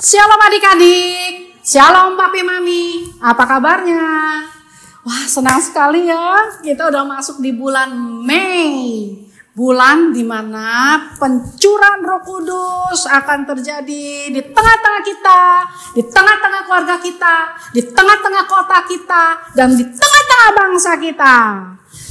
Shalom adik-adik, shalom papi mami, apa kabarnya? Wah, senang sekali ya, kita udah masuk di bulan Mei. Bulan dimana pencurahan Roh Kudus akan terjadi di tengah-tengah kita, di tengah-tengah keluarga kita, di tengah-tengah kota kita, dan di tengah-tengah bangsa kita.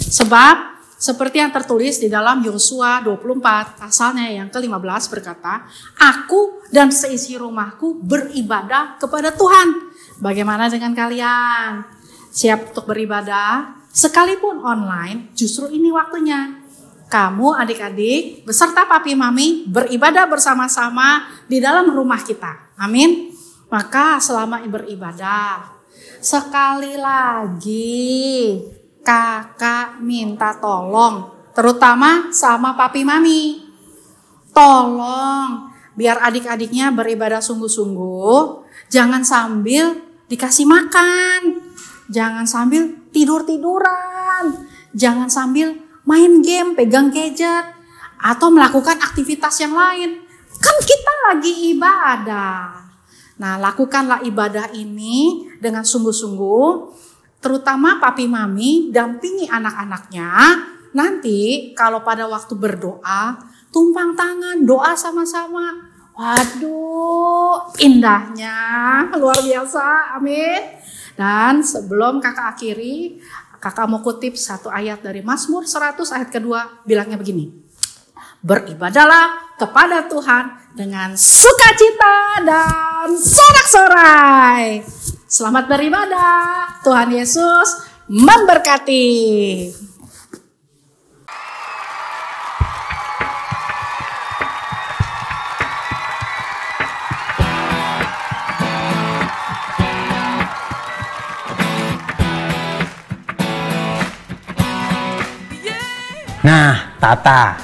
Sebab seperti yang tertulis di dalam Yosua 24 pasalnya yang ke-15 berkata, aku dan seisi rumahku beribadah kepada Tuhan. Bagaimana dengan kalian? Siap untuk beribadah? Sekalipun online, justru ini waktunya. Kamu adik-adik beserta papi mami beribadah bersama-sama di dalam rumah kita. Amin. Maka selama beribadah, sekali lagi kakak minta tolong, terutama sama papi mami. Tolong, biar adik-adiknya beribadah sungguh-sungguh, jangan sambil dikasih makan, jangan sambil tidur-tiduran, jangan sambil main game, pegang gadget, atau melakukan aktivitas yang lain. Kan kita lagi ibadah. Nah, lakukanlah ibadah ini dengan sungguh-sungguh. Terutama papi mami dampingi anak-anaknya. Nanti kalau pada waktu berdoa, tumpang tangan, doa sama-sama. Waduh, indahnya luar biasa, amin. Dan sebelum kakak akhiri, kakak mau kutip satu ayat dari Mazmur 100 ayat kedua, bilangnya begini. Beribadahlah kepada Tuhan dengan sukacita dan sorak-sorai. Selamat beribadah, Tuhan Yesus memberkati. Nah, Tata,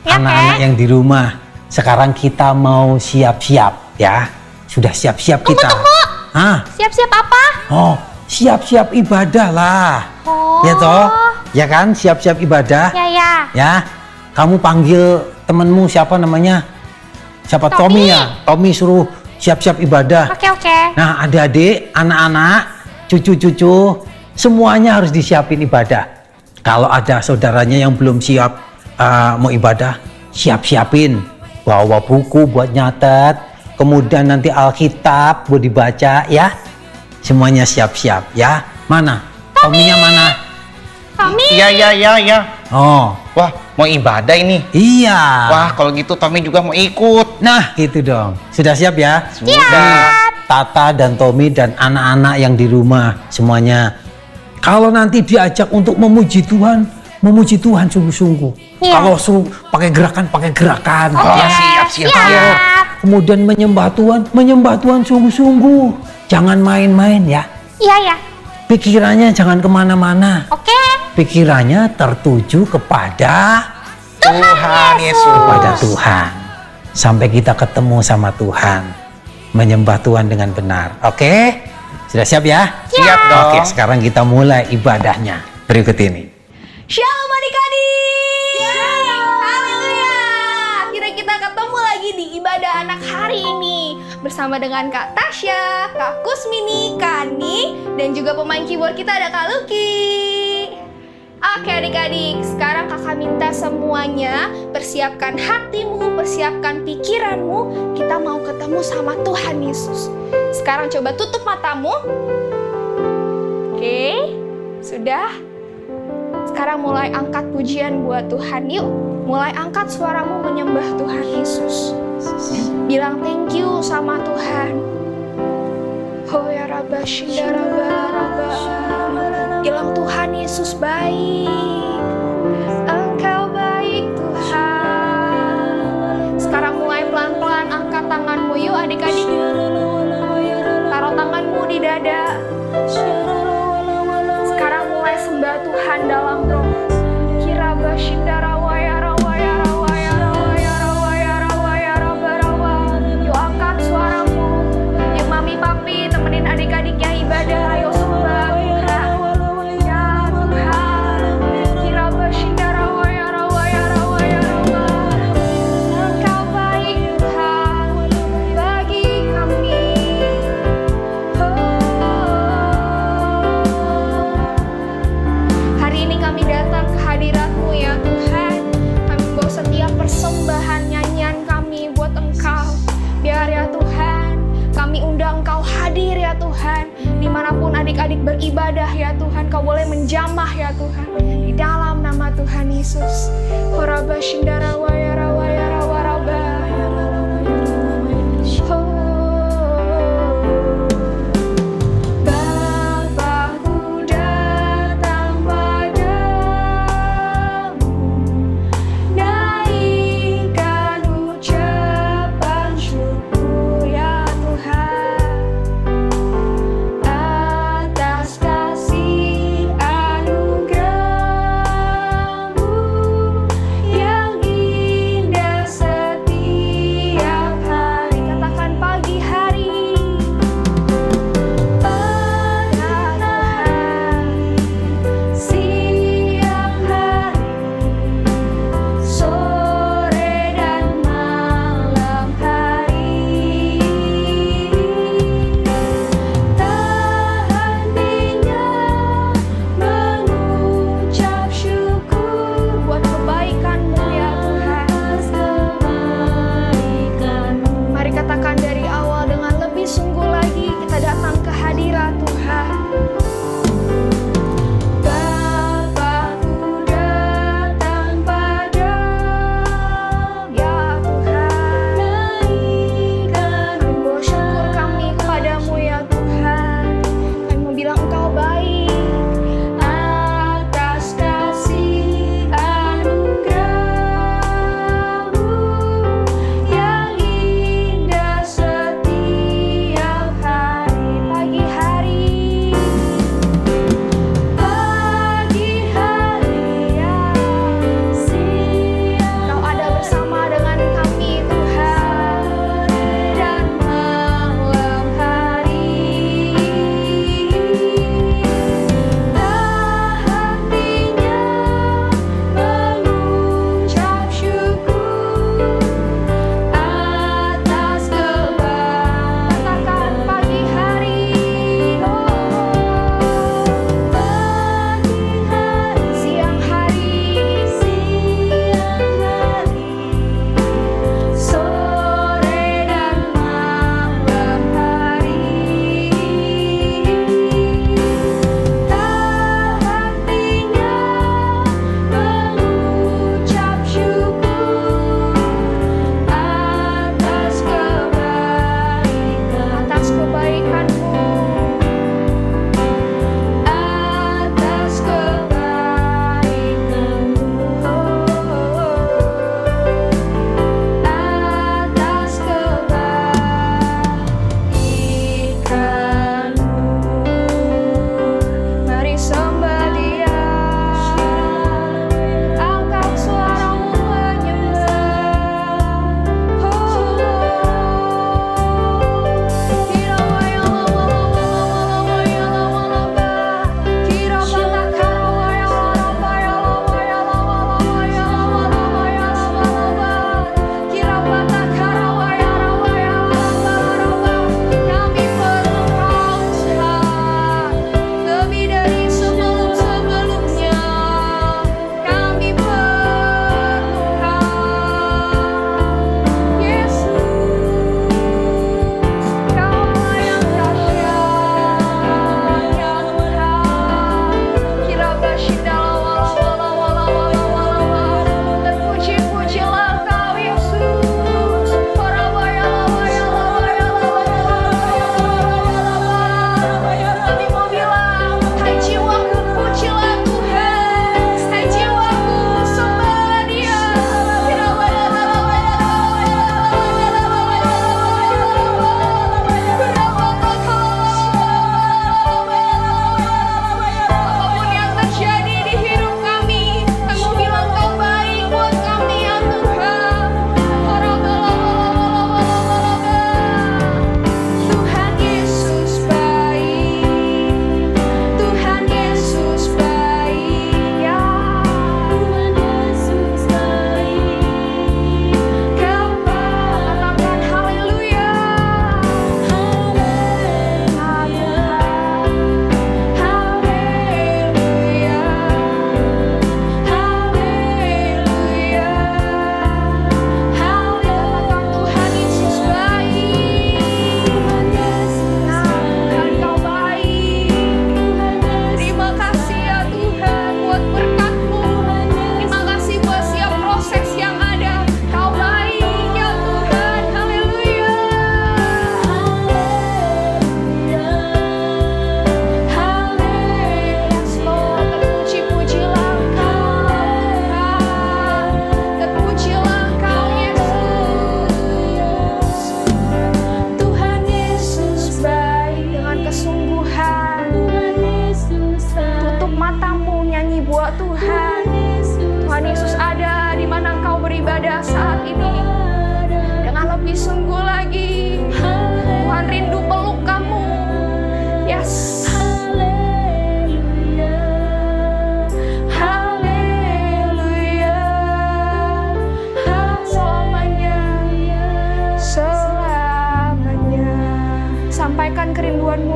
ya, anak-anak yang di rumah, sekarang kita mau siap-siap ya. Sudah siap-siap kita. Tunggu. Hah? Siap-siap apa? Oh, siap-siap ibadah lah. Oh. Ya toh? Ya kan, siap-siap ibadah. Ya. Ya. Kamu panggil temenmu siapa namanya? Siapa? Tommy ya? Tommy suruh siap-siap ibadah. Oke. Nah, adik-adik, anak-anak, cucu-cucu, semuanya harus disiapin ibadah. Kalau ada saudaranya yang belum siap mau ibadah, siap-siapin. Bawa buku buat nyatet. Kemudian nanti Alkitab buat dibaca ya. Semuanya siap-siap ya. Mana? Tommy-nya mana? Tommy? Iya. Oh. Wah, mau ibadah ini. Iya. Wah, kalau gitu Tommy juga mau ikut. Nah, gitu dong. Sudah siap ya? Sudah. Tata dan Tommy dan anak-anak yang di rumah semuanya. Kalau nanti diajak untuk memuji Tuhan sungguh-sungguh. Iya. Kalau suruh pakai gerakan. Oh, Ya. siap. Kemudian menyembah Tuhan sungguh-sungguh. Jangan main-main ya. Iya. Pikirannya jangan kemana-mana. Oke. Pikirannya tertuju kepada Tuhan Yesus. kepada Tuhan. Sampai kita ketemu sama Tuhan. Menyembah Tuhan dengan benar. Oke? Sudah siap ya? Siap dong. Oke, sekarang kita mulai ibadahnya. Berikut ini. Shalom adik-adik. Haleluya. Akhirnya kita ketemu lagi di ibadah anak hari ini bersama dengan Kak Tasya, Kak Kusmini, Kak Ani, dan juga pemain keyboard kita ada Kak Lucky. Oke adik-adik, sekarang kakak minta semuanya persiapkan hatimu, persiapkan pikiranmu. Kita mau ketemu sama Tuhan Yesus. Sekarang coba tutup matamu. Oke, sudah. Sekarang mulai angkat pujian buat Tuhan yuk. Mulai angkat suaramu menyembah Tuhan Yesus. Bilang thank you sama Tuhan. Oh ya Rabba Shinda Rabba. Bilang Tuhan Yesus baik. Engkau baik Tuhan. Sekarang mulai pelan-pelan angkat tanganmu yuk adik-adik. Taruh tanganmu di dada. Sekarang mulai sembah Tuhan dalam roh. Kiraba Shindara Waya Rawaya Rawaya Rawaya Rawaya Rawaya Rawa. Yuk angkat suaramu. Yuk mami papi temenin adik-adiknya ibadah. Ayo sembah Tuhan. Ya Tuhan. jamah ya Tuhan. Di dalam nama Tuhan Yesus. Horaba shindara wayara wayara waraba. Bapakku datang padamu, naikkan ucapan syukur ya Tuhan, atas kasih anugerah-Mu yang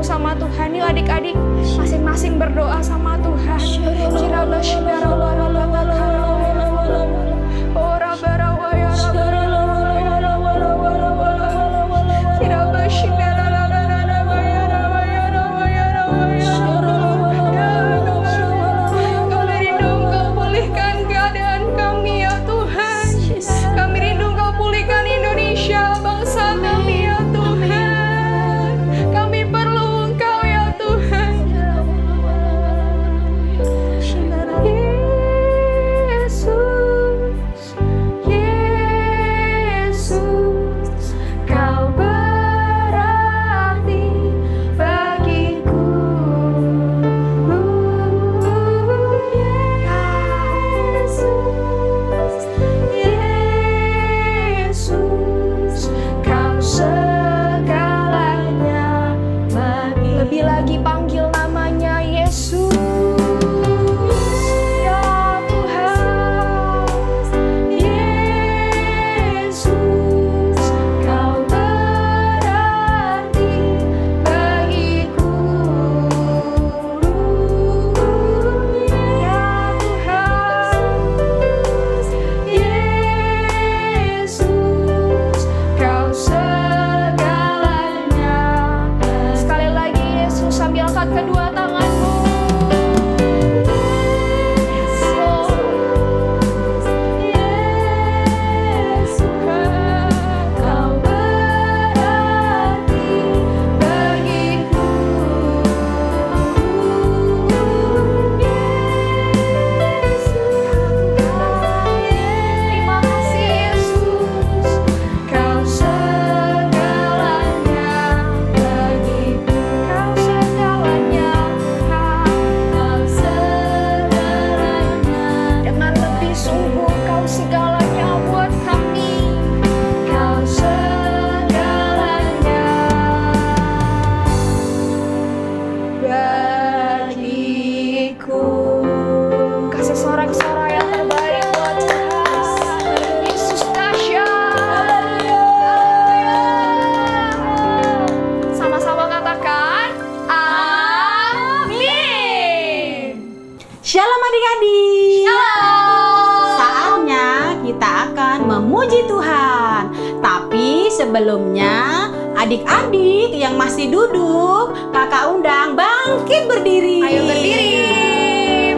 sama Tuhan. Yuk adik-adik masing-masing berdoa sama Tuhan. Kami rindu Engkau pulihkan keadaan kami ya Tuhan. Kami rindu Engkau pulihkan Indonesia, bangsa kami ya Tuhan. Kami perlu Engkau ya Tuhan. Yesus, Yesus, Kau berarti bagiku. Yesus, Kau segalanya bagi. Lebih lagi panggil namanya Yesus. Ya Tuhan, Yesus, Kau berarti bagiku. Ya Tuhan, Yesus, Kau segalanya. Sekali lagi Yesus, sambil angkat kedua tanganmu. Yes, Lord. Yesus, Kau berarti bagiku. Terima kasih Yesus, Kau segalanya bagiku. Kau segalanya, Kau segalanya. Dengan lebih sungguh Kau segalanya buat kami. Kau segalanya bagiku. Kasih sorak-sorai yang terbaik buat Tuhan. Yesus dahsyat. Sama-sama katakan amin. Shalom adik-adik. Shalom. Saatnya kita akan memuji Tuhan. Tapi sebelumnya adik-adik yang masih duduk, kakak undang bangkit berdiri. Ayo berdiri.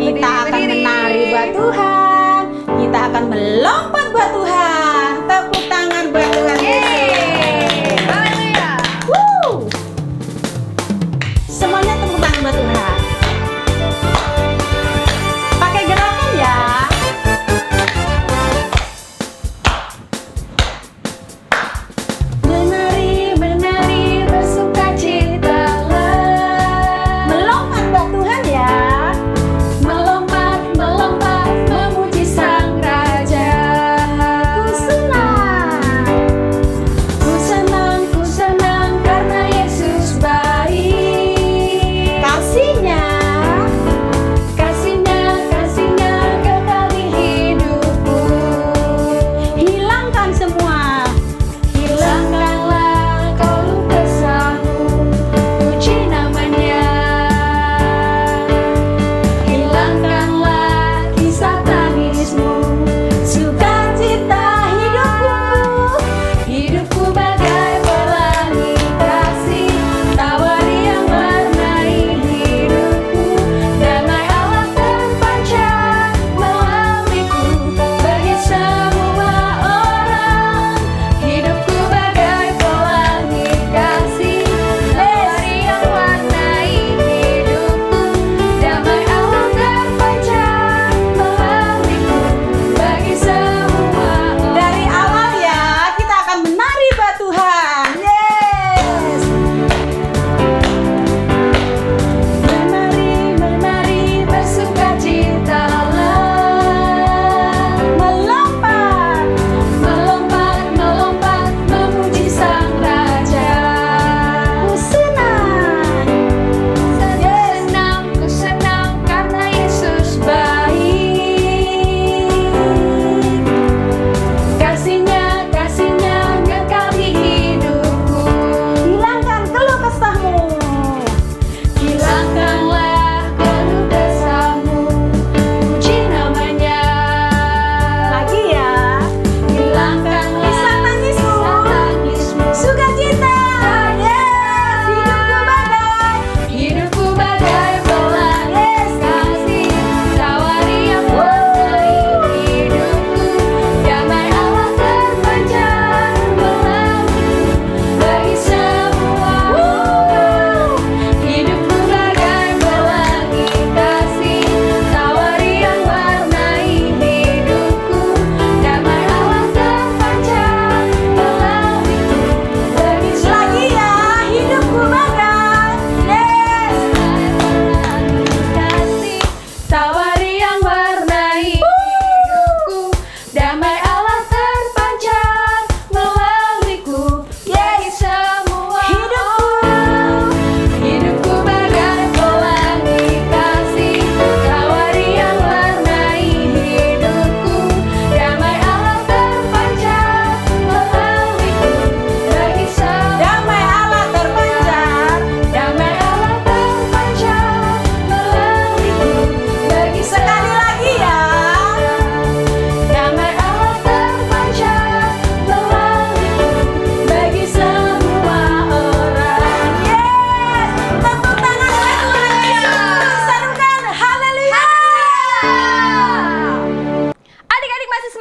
Kita akan Berdiri. menari buat Tuhan. Kita akan melompat buat Tuhan. Tepuk tangan buat Tuhan Yesus. Haleluya. Woo. Semuanya tepuk tangan buat Tuhan. Pakai gerakan ya. Menari, menari, bersukacitalah. Melompat buat Tuhan ya. Melompat, melompat, memuji Sang Raja.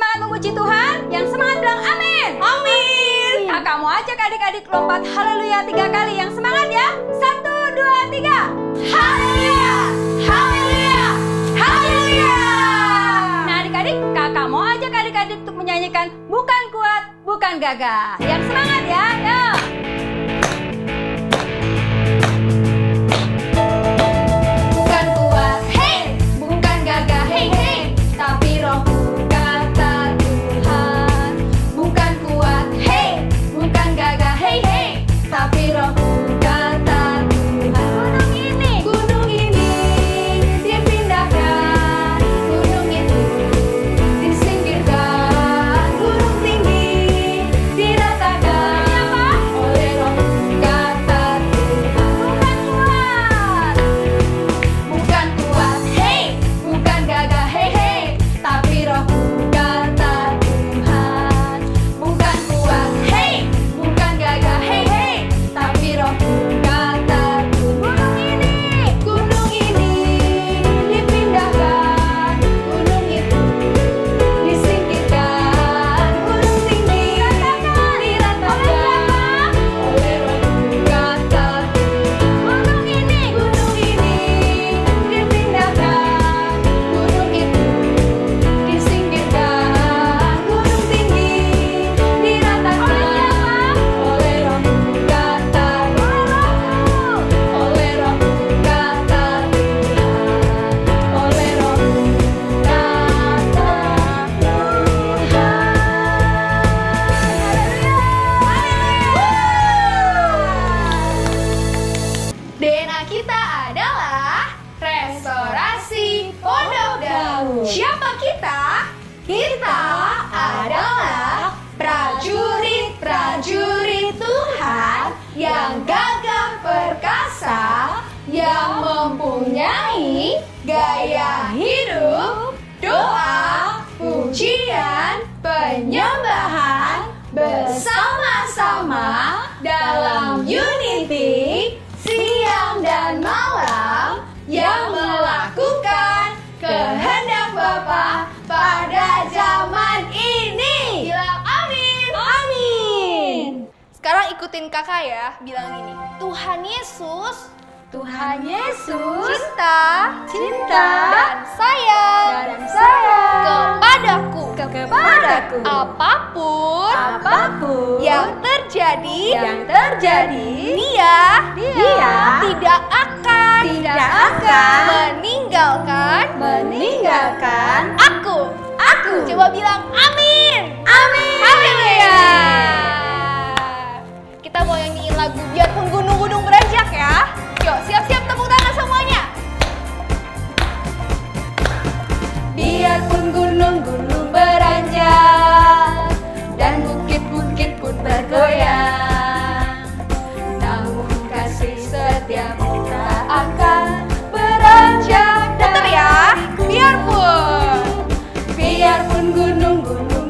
semangat memuji Tuhan? Yang semangat bilang amin. Amin. Kakak mau ajak adik-adik lompat haleluya 3 kali. Yang semangat ya. 1, 2, 3. Haleluya. Haleluya. Haleluya. Nah adik-adik, kakak mau ajak adik-adik untuk menyanyikan bukan kuat, bukan gagah. Yang semangat ya. Yuk. Bukan kuat, hey, bukan gagah, hey, hey, tapi rohku kata Tuhan. Bukan kuat, hey, bukan gagah, hey, hey, tapi rohku kata Tuhan. Gunung ini dipindahkan, gunung itu disingkirkan, gunung tinggi diratakan oleh roh kata Tuhan. Bukan kuat, hey, bukan gagah, hey, hey, tapi rohku kata Tuhan. Bukan kuat, hey, bukan gagah, hey, hey, tapi rohku kata Tuhan. Gunung ini dipindahkan, gunung itu disingkirkan, gunung tinggi diratakan oleh roh kata Tuhan. Gunung ini dipindahkan, gunung itu disingkirkan, gunung tinggi diratakan oleh roh kata Tuhan. Oleh roh kata Tuhan. Oleh roh DNA kita adalah Restorasi Pondok Daun. Siapa kita? Kita adalah prajurit-prajurit Tuhan yang gagah perkasa, yang mempunyai gaya hidup, doa, pujian, penyembahan bersama-sama dalam unity siang dan malam, yang melakukan kehendak Bapa pada zaman ini. Bilang amin. Amin. Sekarang ikutin kakak ya, bilang gini. Tuhan Yesus, Tuhan Yesus cinta dan sayang kepadaku, apapun yang terjadi, dia tidak akan meninggalkan aku. Coba bilang amin. Haleluya. Kita mau nyanyiin lagu Biarpun Gunung-gunung Beranjak ya. Yuk, siap-siap tepuk tangan semuanya. Biarpun gunung-gunung beranjak dan bukit-bukit pun bergoyang, namun kasih setiap kita akan beranjak. Tetap ya, biarpun gunung-gunung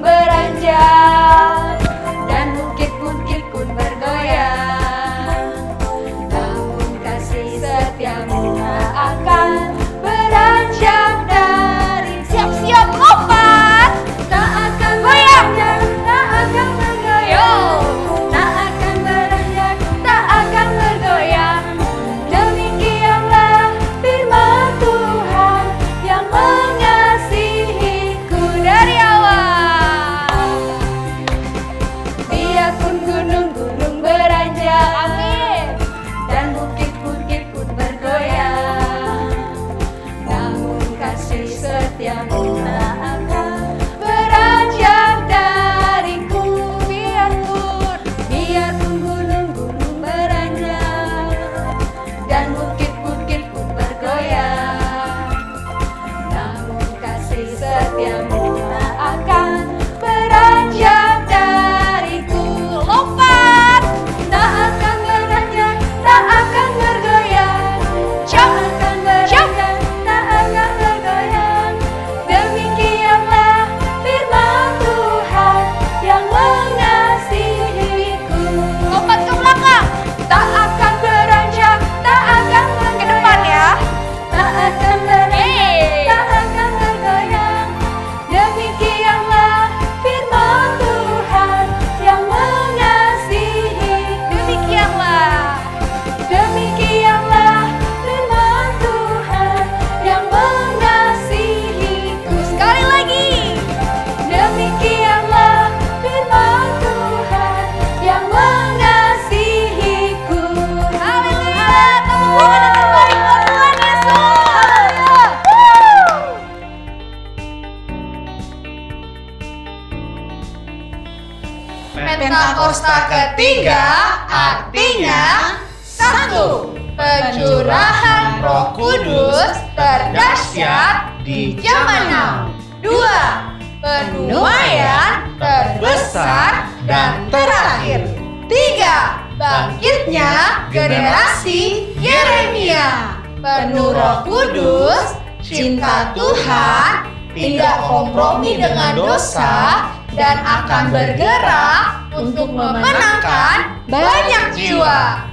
Pentakosta ketiga artinya 1. Pencurahan Roh Kudus terdahsyat di zaman now. 2. Penuaian terbesar dan terakhir. 3. Bangkitnya generasi Yeremia. Penuh Roh Kudus, cinta Tuhan, tidak kompromi dengan dosa, dan akan bergerak untuk memenangkan banyak jiwa.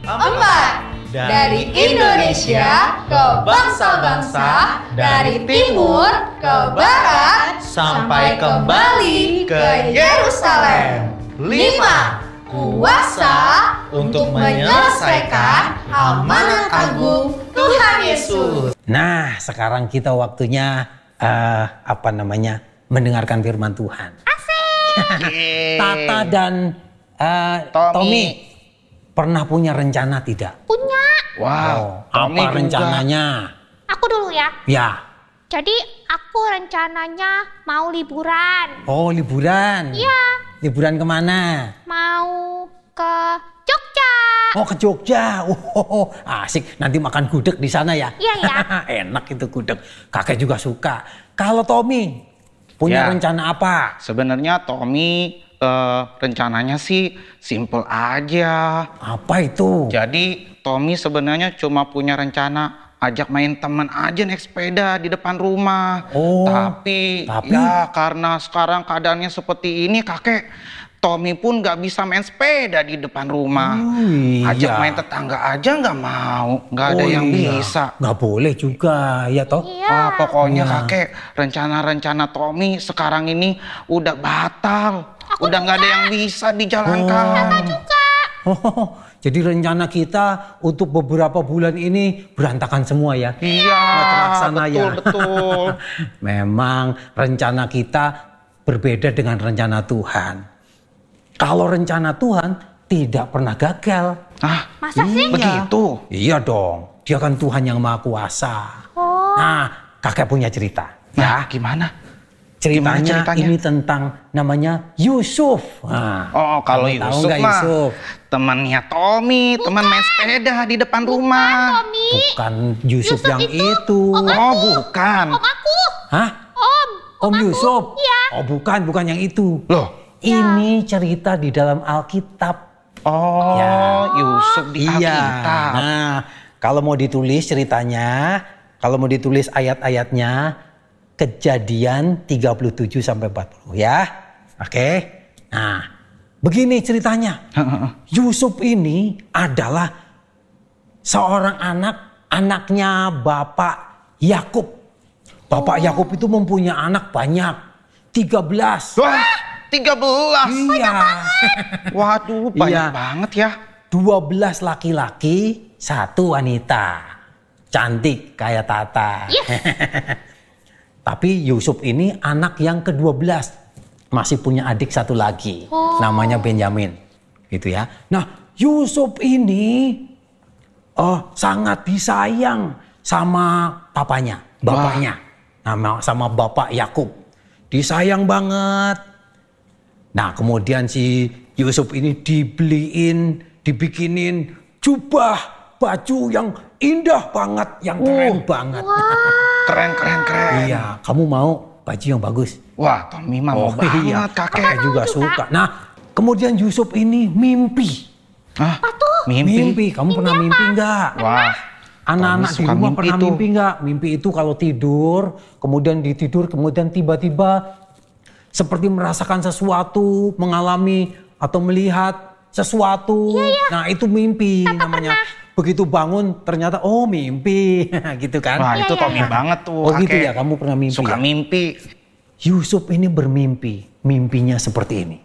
4. Dari Indonesia ke bangsa-bangsa, dari timur ke barat, sampai kembali ke Yerusalem. 5. Kuasa untuk menyelesaikan amanat agung Tuhan Yesus. Nah, sekarang kita waktunya mendengarkan firman Tuhan. Tata dan Tommy pernah punya rencana tidak? Punya. Wow, Apa rencananya? Aku dulu ya. Ya. Jadi aku rencananya mau liburan. Oh, liburan. Iya. Liburan kemana? Mau ke Jogja. Oh, ke Jogja. Oh, asik. Nanti makan gudeg di sana ya? Iya ya. Enak itu gudeg. Kakek juga suka. Kalau Tommy punya Ya. rencana apa? Sebenarnya Tommy rencananya sih simple aja. Apa itu? Jadi Tommy sebenarnya cuma punya rencana ajak main teman aja naik sepeda di depan rumah. Oh, Tapi ya karena sekarang keadaannya seperti ini kakek, Tommy pun nggak bisa main sepeda di depan rumah. iya. Ajak main tetangga aja nggak mau, nggak ada yang bisa. Nggak boleh juga, ya toh? Iya. Pokoknya Iya. kakek, rencana-rencana Tommy sekarang ini udah batal. Udah nggak ada yang bisa dijalankan. Oh, jadi rencana kita untuk beberapa bulan ini berantakan semua ya? Iya, Nggak terlaksana ya? betul. Memang rencana kita berbeda dengan rencana Tuhan. Kalau rencana Tuhan tidak pernah gagal. Masa sih? Begitu? Iya dong, dia kan Tuhan yang Maha Kuasa. Nah, kakek punya cerita. Nah, gimana? Ceritanya, Gimana ceritanya? ini tentang namanya Yusuf. Nah, Oh, kalau kamu tahu Yusuf nggak mah Yusuf? temannya Tommy, teman main sepeda di depan rumah. Tommy. Bukan Yusuf yang itu. Oh, bukan. Om aku. Hah? Om Yusuf? Iya. Oh, bukan yang itu. Loh, Ini cerita di dalam Alkitab. oh, Ya. Yusuf di Iya. Alkitab. Nah, kalau mau ditulis ceritanya, kalau mau ditulis ayat-ayatnya, Kejadian 37 sampai 40 ya. Oke. Nah, begini ceritanya. Yusuf ini adalah seorang anaknya Bapak Yakub. Bapak Yakub itu mempunyai anak banyak. 13. Wah, 13. Iya. Waduh, banyak Iya. banget ya. 12 laki-laki, 1 wanita. Cantik kayak Tata. Tapi Yusuf ini anak yang ke-12. Masih punya adik 1 lagi. Namanya Benyamin. Gitu ya. Nah, Yusuf ini sangat disayang sama papanya, bapaknya. Sama Bapak Yakub. Disayang banget. Nah, kemudian si Yusuf ini dibikinin jubah, baju yang indah banget, yang keren banget. Keren. Iya, kamu mau baju yang bagus? Wah, Tommy mah mau banget kakek. Kakek juga suka. Nah, kemudian Yusuf ini mimpi. Hah? Mimpi? Kamu pernah mimpi nggak? Wah, Anak-anak di Tommy suka rumah mimpi pernah tuh. mimpi nggak? Mimpi itu kalau tidur, kemudian tiba-tiba seperti merasakan sesuatu, mengalami atau melihat sesuatu. Nah, itu mimpi namanya. Begitu bangun ternyata mimpi gitu kan. Wah, itu Tommy banget tuh Oh kakek. gitu ya, kamu pernah mimpi Suka ya? mimpi. Yusuf ini bermimpi, mimpinya seperti ini.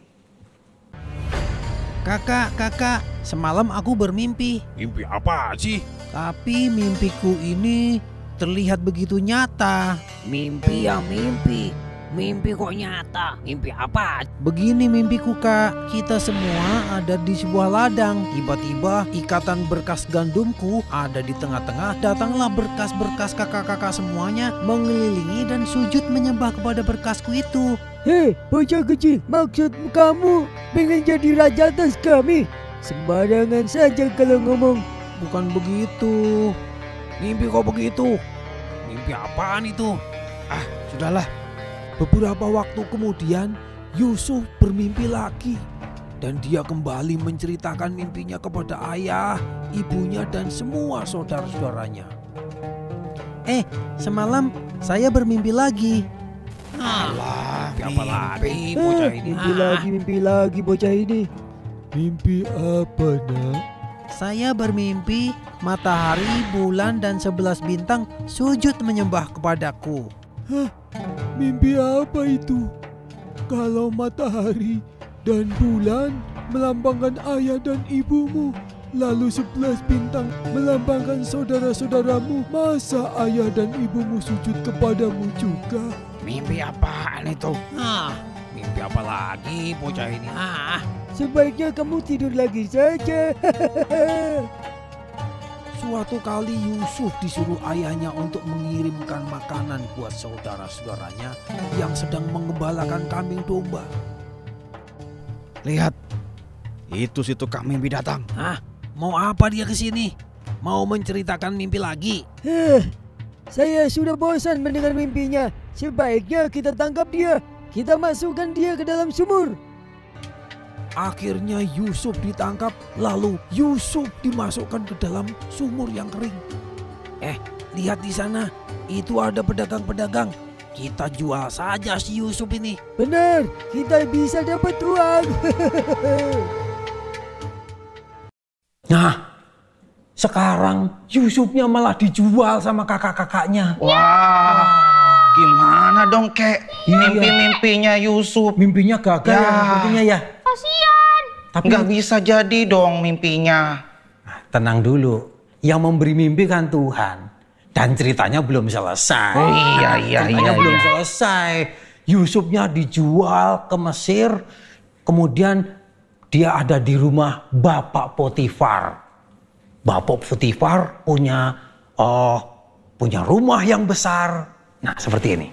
Kakak, semalam aku bermimpi. Mimpi apa sih? Tapi mimpiku ini terlihat begitu nyata. Mimpi ya mimpi. Mimpi kok nyata. Mimpi apa? Begini mimpiku kak, kita semua ada di sebuah ladang. Tiba-tiba ikatan berkas gandumku ada di tengah-tengah. Datanglah berkas-berkas kakak-kakak semuanya mengelilingi dan sujud menyembah kepada berkasku itu. Hei bocah kecil, maksud kamu pengen jadi raja atas kami? Sembarangan saja kalau ngomong. Bukan begitu. Mimpi kok begitu? Mimpi apaan itu? Ah, sudahlah. Beberapa waktu kemudian, Yusuf bermimpi lagi. Dan dia kembali menceritakan mimpinya kepada ayah, ibunya, dan semua saudara-saudaranya. Semalam saya bermimpi lagi. Alah, mimpi apa lagi bocah ini? Mimpi lagi bocah ini. Mimpi apa, Nak? Saya bermimpi matahari, bulan, dan 11 bintang sujud menyembah kepadaku. Hah? Mimpi apa itu? Kalau matahari dan bulan melambangkan ayah dan ibumu, lalu 11 bintang melambangkan saudara-saudaramu, masa ayah dan ibumu sujud kepadamu juga? Mimpi apaan itu? Mimpi apa lagi bocah ini? Sebaiknya kamu tidur lagi saja. Suatu kali Yusuf disuruh ayahnya untuk mengirimkan makanan buat saudara-saudaranya yang sedang mengembalakan kambing domba. Lihat, itu si tukang mimpi datang. Mau apa dia ke sini? Mau menceritakan mimpi lagi? Saya sudah bosan mendengar mimpinya. Sebaiknya kita tangkap dia. Kita masukkan dia ke dalam sumur. Akhirnya Yusuf ditangkap, lalu Yusuf dimasukkan ke dalam sumur yang kering. Lihat di sana, itu ada pedagang-pedagang. Kita jual saja si Yusuf ini. Benar, kita bisa dapat uang. Nah, sekarang Yusufnya malah dijual sama kakak-kakaknya. Wah, gimana dong kek? Mimpi-mimpinya Yusuf. Mimpinya gagal ya sepertinya ya. Kasian. Tapi nggak bisa jadi dong mimpinya. Tenang dulu, yang memberi mimpi kan Tuhan. Dan ceritanya belum selesai. Iya. Belum selesai. Yusufnya dijual ke Mesir, kemudian dia ada di rumah Bapak Potifar. Bapak Potifar punya rumah yang besar. Nah, seperti ini.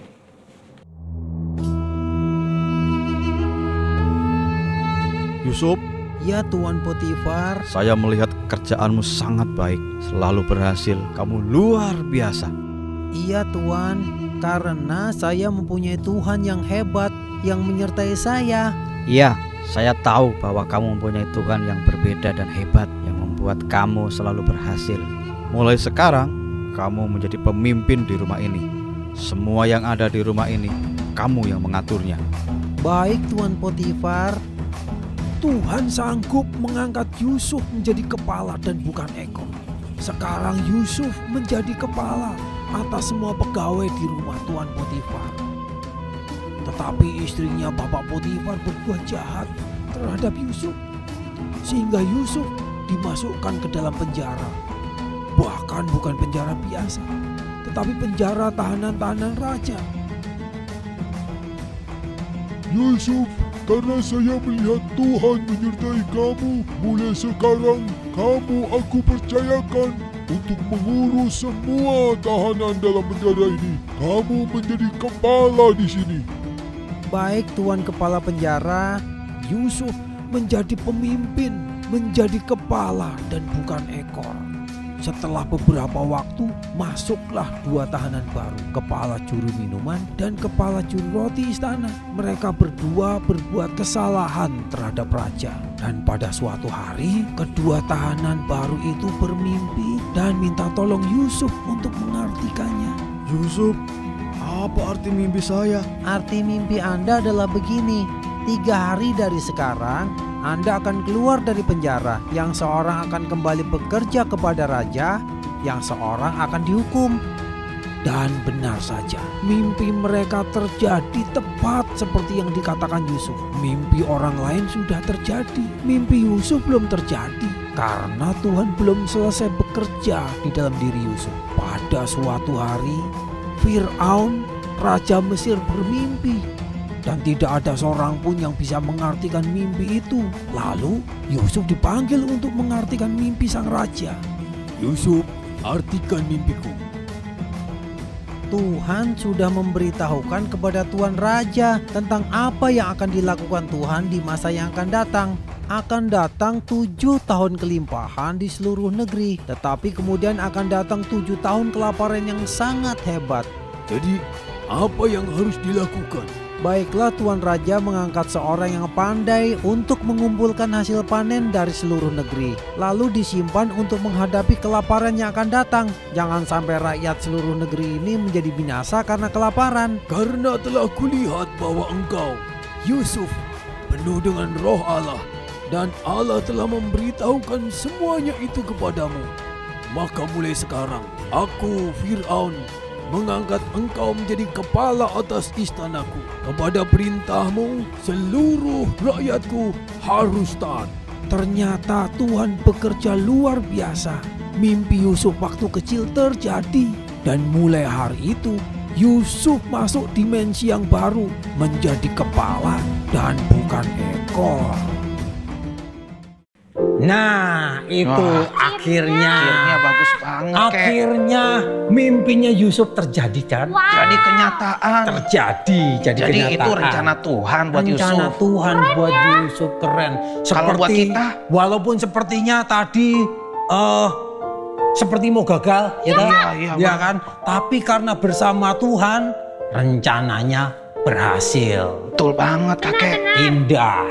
Yusuf, Ya Tuan Potifar. saya melihat kerjaanmu sangat baik, selalu berhasil, kamu luar biasa. Iya Tuan, karena saya mempunyai Tuhan yang hebat yang menyertai saya. Iya, saya tahu bahwa kamu mempunyai Tuhan yang berbeda dan hebat yang membuat kamu selalu berhasil. Mulai sekarang, kamu menjadi pemimpin di rumah ini. Semua yang ada di rumah ini, kamu yang mengaturnya. Baik Tuan Potifar. Tuhan sanggup mengangkat Yusuf menjadi kepala dan bukan ekor. Sekarang Yusuf menjadi kepala atas semua pegawai di rumah Tuan Potifar. Tetapi istrinya Bapak Potifar berbuat jahat terhadap Yusuf, sehingga Yusuf dimasukkan ke dalam penjara. Bahkan bukan penjara biasa, tetapi penjara tahanan-tahanan raja. Yusuf, karena saya melihat Tuhan menyertai kamu, mulai sekarang kamu aku percayakan untuk mengurus semua tahanan dalam penjara ini. Kamu menjadi kepala di sini. Baik Tuan Kepala Penjara, Yusuf menjadi pemimpin, menjadi kepala dan bukan ekor. Setelah beberapa waktu, masuklah dua tahanan baru, kepala juru minuman dan kepala juru roti istana. Mereka berdua berbuat kesalahan terhadap raja. Dan pada suatu hari, kedua tahanan baru itu bermimpi dan minta tolong Yusuf untuk mengartikannya. Yusuf, apa arti mimpi saya? Arti mimpi Anda adalah begini, 3 hari dari sekarang, Anda akan keluar dari penjara, yang seorang akan kembali bekerja kepada raja, yang seorang akan dihukum. Dan benar saja, mimpi mereka terjadi tepat seperti yang dikatakan Yusuf. Mimpi orang lain sudah terjadi, mimpi Yusuf belum terjadi. Karena Tuhan belum selesai bekerja di dalam diri Yusuf. Pada suatu hari, Fir'aun, Raja Mesir bermimpi. Dan tidak ada seorang pun yang bisa mengartikan mimpi itu. Lalu Yusuf dipanggil untuk mengartikan mimpi sang raja. Yusuf, artikan mimpiku. Tuhan sudah memberitahukan kepada Tuan Raja tentang apa yang akan dilakukan Tuhan di masa yang akan datang. Akan datang 7 tahun kelimpahan di seluruh negeri, tetapi kemudian akan datang 7 tahun kelaparan yang sangat hebat. Jadi, apa yang harus dilakukan? Baiklah, Tuan Raja mengangkat seorang yang pandai untuk mengumpulkan hasil panen dari seluruh negeri, lalu disimpan untuk menghadapi kelaparan yang akan datang. Jangan sampai rakyat seluruh negeri ini menjadi binasa karena kelaparan. Karena telah kulihat bahwa engkau, Yusuf, penuh dengan roh Allah, dan Allah telah memberitahukan semuanya itu kepadamu. Maka mulai sekarang, aku, Fir'aun, mengangkat engkau menjadi kepala atas istanaku. Kepada perintahmu, seluruh rakyatku harus taat. Ternyata Tuhan bekerja luar biasa. Mimpi Yusuf waktu kecil terjadi. Dan mulai hari itu, Yusuf masuk dimensi yang baru, menjadi kepala dan bukan ekor. Nah, itu akhirnya bagus banget. Akhirnya mimpinya Yusuf terjadi kan? Jadi kenyataan. Jadi kenyataan. Itu rencana Tuhan buat Yusuf. Rencana Tuhan buat Yusuf, keren. Kalau buat kita, walaupun sepertinya tadi seperti mau gagal, ya kan? Tapi karena bersama Tuhan, rencananya berhasil. Betul banget, kakek. Indah.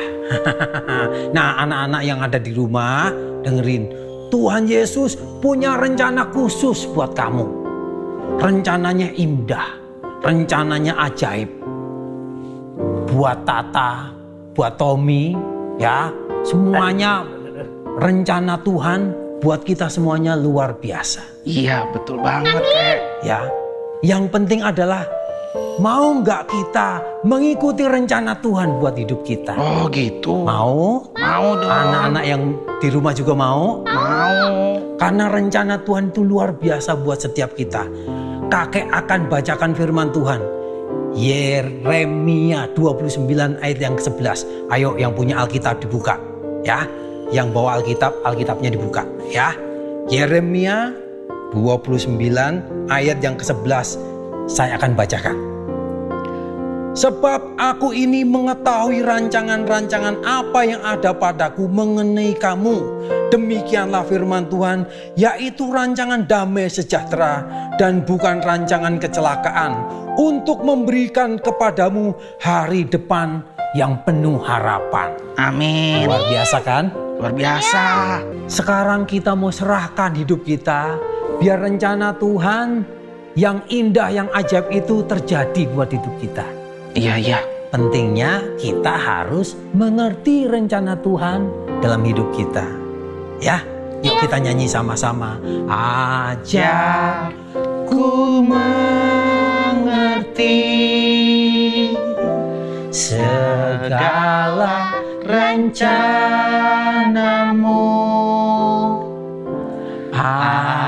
Nah, anak-anak yang ada di rumah, dengerin. Tuhan Yesus punya rencana khusus buat kamu. Rencananya indah. Rencananya ajaib. Buat Tata, buat Tommy, ya. Semuanya rencana Tuhan buat kita semuanya luar biasa. Iya, betul banget, kakek. Ya. Yang penting adalah mau nggak kita mengikuti rencana Tuhan buat hidup kita? Oh gitu. Mau? Mau dong. Anak-anak yang di rumah juga mau? Mau. Karena rencana Tuhan itu luar biasa buat setiap kita. Kakek akan bacakan firman Tuhan. Yeremia 29 ayat yang ke-11. Ayo yang punya Alkitab dibuka. Ya. Yang bawa Alkitabnya dibuka. Ya. Yeremia 29 ayat yang ke-11. Saya akan bacakan. Sebab aku ini mengetahui rancangan-rancangan apa yang ada padaku mengenai kamu. Demikianlah firman Tuhan, yaitu rancangan damai sejahtera dan bukan rancangan kecelakaan, untuk memberikan kepadamu hari depan yang penuh harapan. Amin. Luar biasa kan? Luar biasa. Sekarang kita mau serahkan hidup kita, biar rencana Tuhan yang indah, yang ajaib itu terjadi buat hidup kita. Iya. Pentingnya kita harus mengerti rencana Tuhan dalam hidup kita. Ya, yuk kita nyanyi sama-sama. Ajarku mengerti segala rencanamu.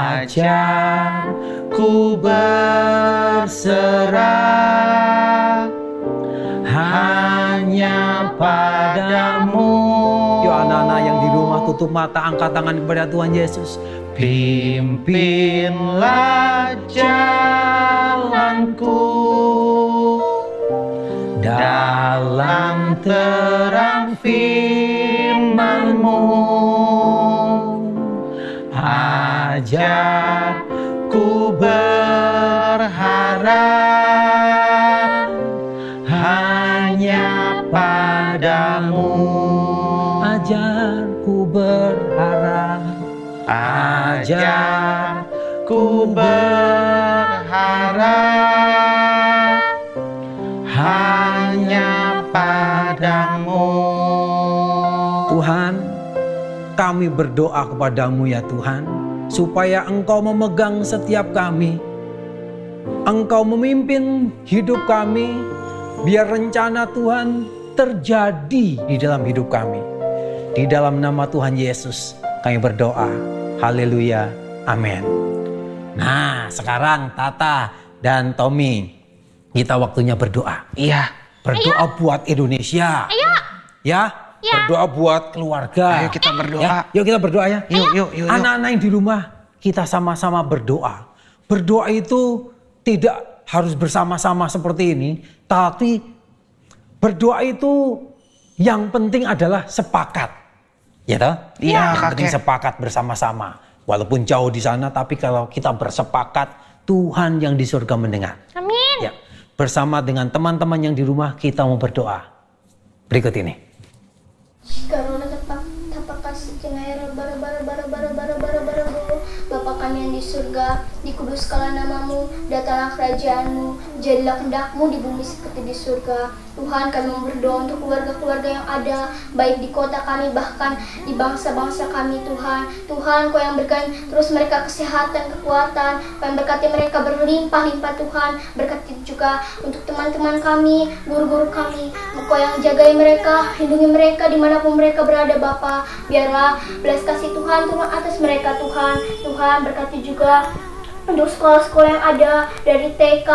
Ajarku berserah hanya padamu. Yuk anak-anak yang di rumah tutup mata, angkat tangan kepada Tuhan Yesus. Pimpinlah jalanku dalam terang firman-Mu. Ajarku berharap hanya padamu. Ajarku berharap, ajarku berharap hanya padamu. Tuhan, kami berdoa kepadamu ya Tuhan, supaya Engkau memegang setiap kami. Engkau memimpin hidup kami, biar rencana Tuhan terjadi di dalam hidup kami. Di dalam nama Tuhan Yesus kami berdoa. Haleluya. Amin. Nah, sekarang Tata dan Tommy, kita waktunya berdoa. Iya. Berdoa buat Indonesia. Ya. Berdoa buat keluarga. Ayo kita berdoa. Ya, yuk kita berdoa ya. Yuk. Anak-anak yang di rumah, kita sama-sama berdoa. Berdoa itu tidak harus bersama-sama seperti ini, tapi berdoa itu yang penting adalah sepakat. Ya toh? Iya, yang penting sepakat bersama-sama. Walaupun jauh di sana, tapi kalau kita bersepakat, Tuhan yang di surga mendengar. Amin. Ya, bersama dengan teman-teman yang di rumah kita mau berdoa. Berikut ini. Bapa kami yang di surga, dikuduskanlah namamu, datanglah kerajaanmu, jadilah kehendakmu di bumi seperti di surga. Tuhan, kami mau berdoa untuk keluarga-keluarga yang ada, baik di kota kami, bahkan di bangsa-bangsa kami, Tuhan. Tuhan, Kau yang berikan terus mereka kesehatan, kekuatan, Kau yang berkati mereka berlimpah-limpah, Tuhan. Berkati juga untuk teman-teman kami, guru-guru kami, Kau yang jagai mereka, lindungi mereka dimanapun mereka berada, Bapa. Biarlah belas kasih Tuhan turun atas mereka, Tuhan. Tuhan, berkati juga untuk sekolah-sekolah yang ada dari TK,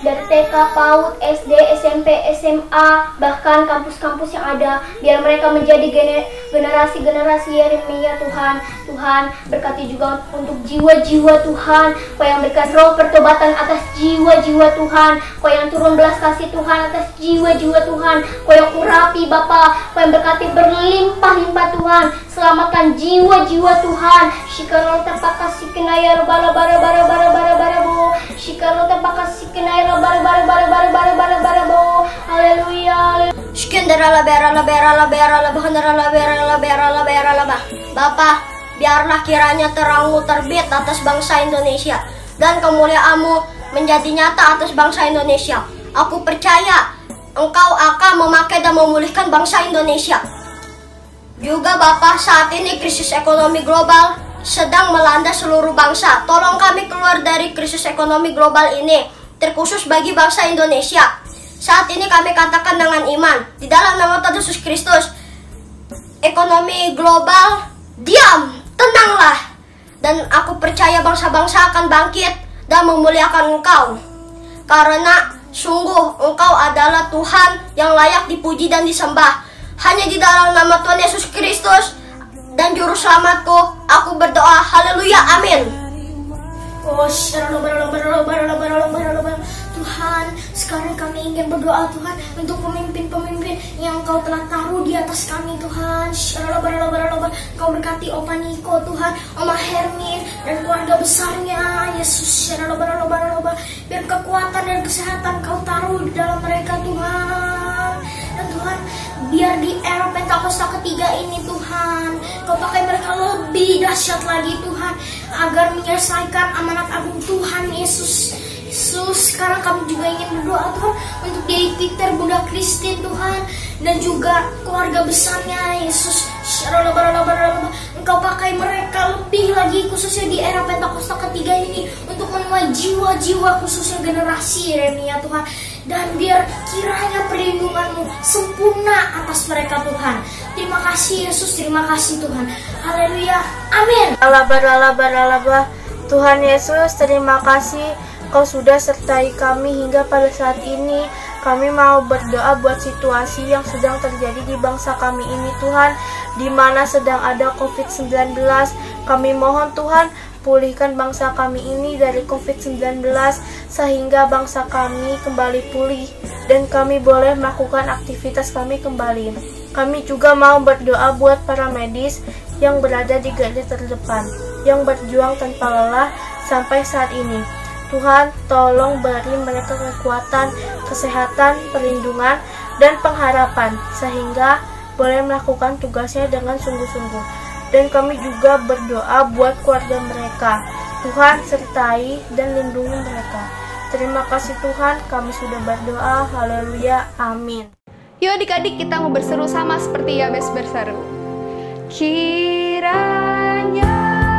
dari TK, PAUD, SD, SMP, SMA, bahkan kampus-kampus yang ada, biar mereka menjadi generasi-generasi Yeremia, Tuhan. Tuhan, berkati juga untuk jiwa-jiwa, Tuhan. Kau yang berikan roh pertobatan atas jiwa-jiwa, Tuhan. Kau yang turun belas kasih, Tuhan, atas jiwa-jiwa, Tuhan. Kau yang urapi, Bapa. Kau yang berkati berlimpah-limpah, Tuhan. Selamatkan jiwa-jiwa, Tuhan. Shikarol terpakasih kenaya bara-bara-bara-bara-bara-bara-bara-bo. Shikarol terpakasih kenaya bara-bara-bara-bara-bara-bara-bara-bo. Haleluya. Shikendera bera la bera la bera la bahandera la bera la bera la bera la bah. Bapa, biarlah kiranya terang-Mu terbit atas bangsa Indonesia dan kemuliaan-Mu menjadi nyata atas bangsa Indonesia. Aku percaya Engkau akan memakai dan memulihkan bangsa Indonesia. Juga Bapa, saat ini krisis ekonomi global sedang melanda seluruh bangsa. Tolong kami keluar dari krisis ekonomi global ini, terkhusus bagi bangsa Indonesia. Saat ini kami katakan dengan iman, di dalam nama Tuhan Yesus Kristus, ekonomi global, diam, tenanglah. Dan aku percaya bangsa-bangsa akan bangkit dan memuliakan Engkau. Karena sungguh Engkau adalah Tuhan yang layak dipuji dan disembah. Hanya di dalam nama Tuhan Yesus Kristus dan Juru Selamatku, aku berdoa. Haleluya, amin. Tuhan, sekarang kami ingin berdoa, Tuhan, untuk pemimpin-pemimpin yang Engkau telah taruh di atas kami, Tuhan. Engkau berkati Opa Niko, Tuhan, Oma Hermin dan keluarga besarnya, Yesus. Biar kekuatan dan kesehatan Kau taruh di dalam mereka, Tuhan. Dan Tuhan, biar di era Pentakosta ketiga ini, Tuhan, Kau pakai mereka lebih dahsyat lagi, Tuhan, agar menyelesaikan amanat agung Tuhan, Yesus. Yesus, sekarang kami juga ingin berdoa, Tuhan, untuk Dei Peter, Bunda Christine, Tuhan, dan juga keluarga besarnya, Yesus. Engkau pakai mereka lebih lagi, khususnya di era Pentakosta ketiga ini, untuk menuai jiwa-jiwa, khususnya generasi Yeremia, Tuhan. Dan biar kiranya perlindungan-Mu sempurna atas mereka, Tuhan. Terima kasih, Yesus. Terima kasih, Tuhan. Haleluya. Amin. Tuhan Yesus, terima kasih Kau sudah sertai kami hingga pada saat ini. Kami mau berdoa buat situasi yang sedang terjadi di bangsa kami ini, Tuhan, di mana sedang ada COVID-19. Kami mohon, Tuhan, pulihkan bangsa kami ini dari COVID-19 sehingga bangsa kami kembali pulih dan kami boleh melakukan aktivitas kami kembali. Kami juga mau berdoa buat para medis yang berada di garda terdepan, yang berjuang tanpa lelah sampai saat ini. Tuhan, tolong beri mereka kekuatan, kesehatan, perlindungan, dan pengharapan sehingga boleh melakukan tugasnya dengan sungguh-sungguh. Dan kami juga berdoa buat keluarga mereka. Tuhan, sertai dan lindungi mereka. Terima kasih Tuhan, kami sudah berdoa. Haleluya, amin. Yuk adik-adik, kita mau berseru sama seperti Yabes berseru. Kiranya Tuhan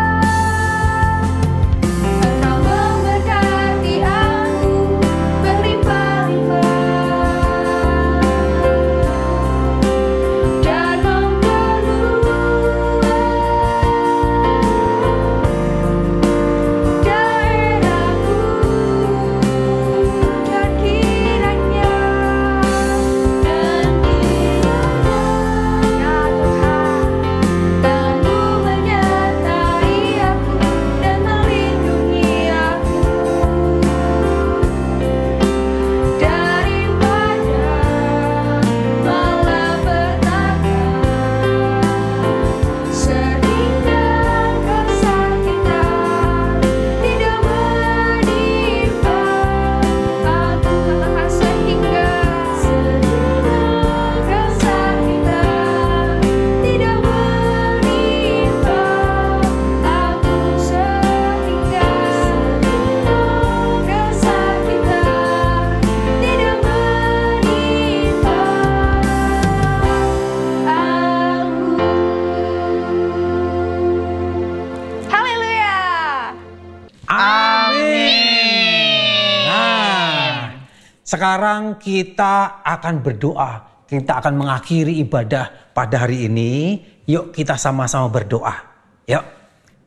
Sekarang kita akan berdoa. Kita akan mengakhiri ibadah pada hari ini. Yuk kita sama-sama berdoa. Yuk.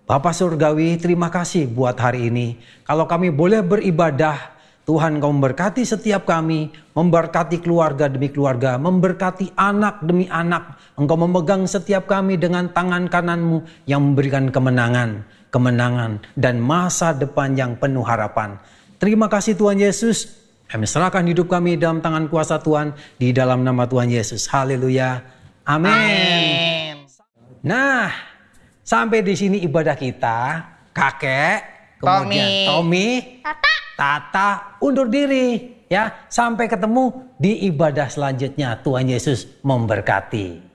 Bapa Surgawi, terima kasih buat hari ini. Kalau kami boleh beribadah, Tuhan Engkau memberkati setiap kami, memberkati keluarga demi keluarga, memberkati anak demi anak. Engkau memegang setiap kami dengan tangan kanan-Mu yang memberikan kemenangan, dan masa depan yang penuh harapan. Terima kasih Tuhan Yesus. Kami serahkan hidup kami dalam tangan kuasa Tuhan, di dalam nama Tuhan Yesus. Haleluya. Amin. Nah, sampai di sini ibadah kita. Kakek, kemudian Tommy, Tata undur diri ya. Sampai ketemu di ibadah selanjutnya. Tuhan Yesus memberkati.